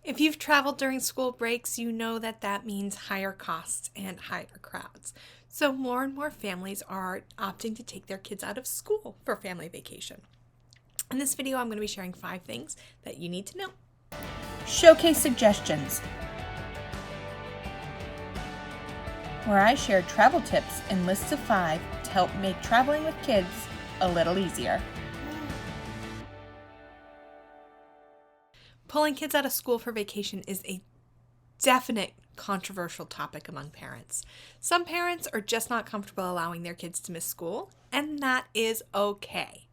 If you've traveled during school breaks, you know that means higher costs and higher crowds. So more and more families are opting to take their kids out of school for family vacation. In this video, I'm going to be sharing 5 things that you need to know. Showcase suggestions, where I share travel tips and lists of 5 to help make traveling with kids a little easier. Pulling kids out of school for vacation is a definite controversial topic among parents. Some parents are just not comfortable allowing their kids to miss school, and that is okay.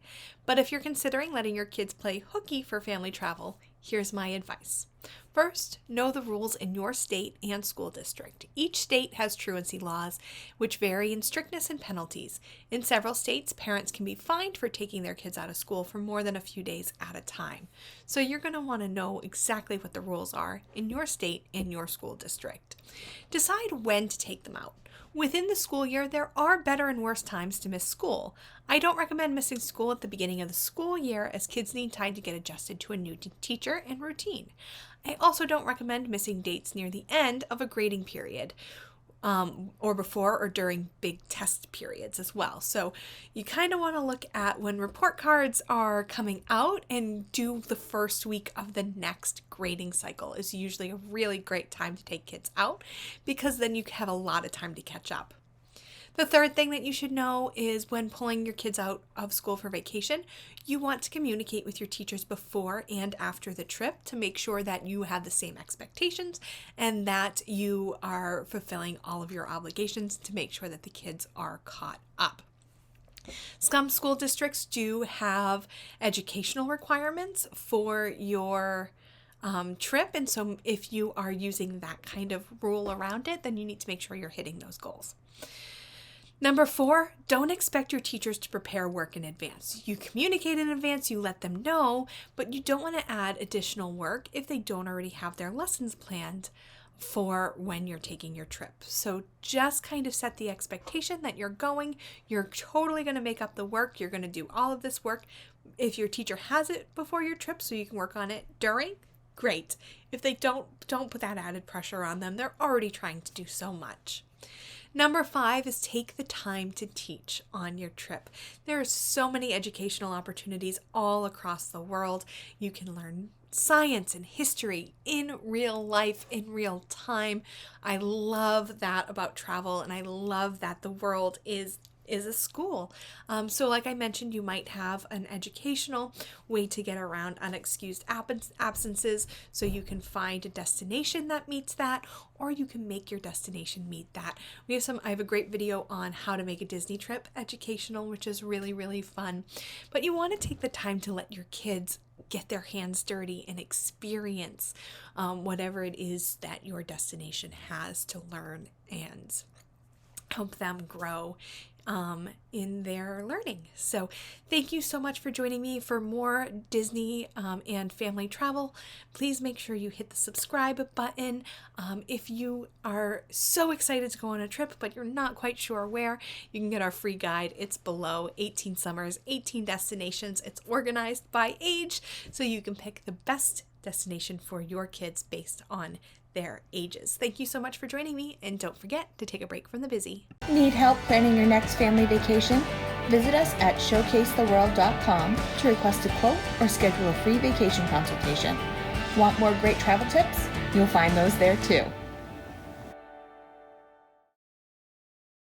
But if you're considering letting your kids play hooky for family travel, here's my advice. First, know the rules in your state and school district. Each state has truancy laws, which vary in strictness and penalties. In several states, parents can be fined for taking their kids out of school for more than a few days at a time. So you're going to want to know exactly what the rules are in your state and your school district. Decide when to take them out. Within the school year, there are better and worse times to miss school. I don't recommend missing school at the beginning of the school year, as kids need time to get adjusted to a new teacher and routine. I also don't recommend missing dates near the end of a grading period, or before or during big test periods as well. So you kind of want to look at when report cards are coming out, and do the first week of the next grading cycle is usually a really great time to take kids out, because then you have a lot of time to catch up. The third thing that you should know is when pulling your kids out of school for vacation, you want to communicate with your teachers before and after the trip to make sure that you have the same expectations and that you are fulfilling all of your obligations to make sure that the kids are caught up. Some school districts do have educational requirements for your trip, and so if you are using that kind of rule around it, then you need to make sure you're hitting those goals. Number 4, don't expect your teachers to prepare work in advance. You communicate in advance, you let them know, but you don't want to add additional work if they don't already have their lessons planned for when you're taking your trip. So just kind of set the expectation that you're totally going to make up the work, you're going to do all of this work. If your teacher has it before your trip so you can work on it during, great. If they don't put that added pressure on them. They're already trying to do so much. Number 5 is take the time to teach on your trip. There are so many educational opportunities all across the world. You can learn science and history in real life, in real time. I love that about travel, and I love that the world is a school. So like I mentioned, you might have an educational way to get around unexcused absences, so you can find a destination that meets that, or you can make your destination meet that. I have a great video on how to make a Disney trip educational, which is really, really fun. But you want to take the time to let your kids get their hands dirty and experience whatever it is that your destination has to learn and help them grow in their learning. So thank you so much for joining me for more Disney and family travel. Please make sure you hit the subscribe button. If you are so excited to go on a trip but you're not quite sure where, you can get our free guide. It's below. 18 summers, 18 destinations. It's organized by age, so you can pick the best destination for your kids based on their ages. Thank you so much for joining me, and don't forget to take a break from the busy. Need help planning your next family vacation? Visit us at showcasetheworld.com to request a quote or schedule a free vacation consultation. Want more great travel tips? You'll find those there too.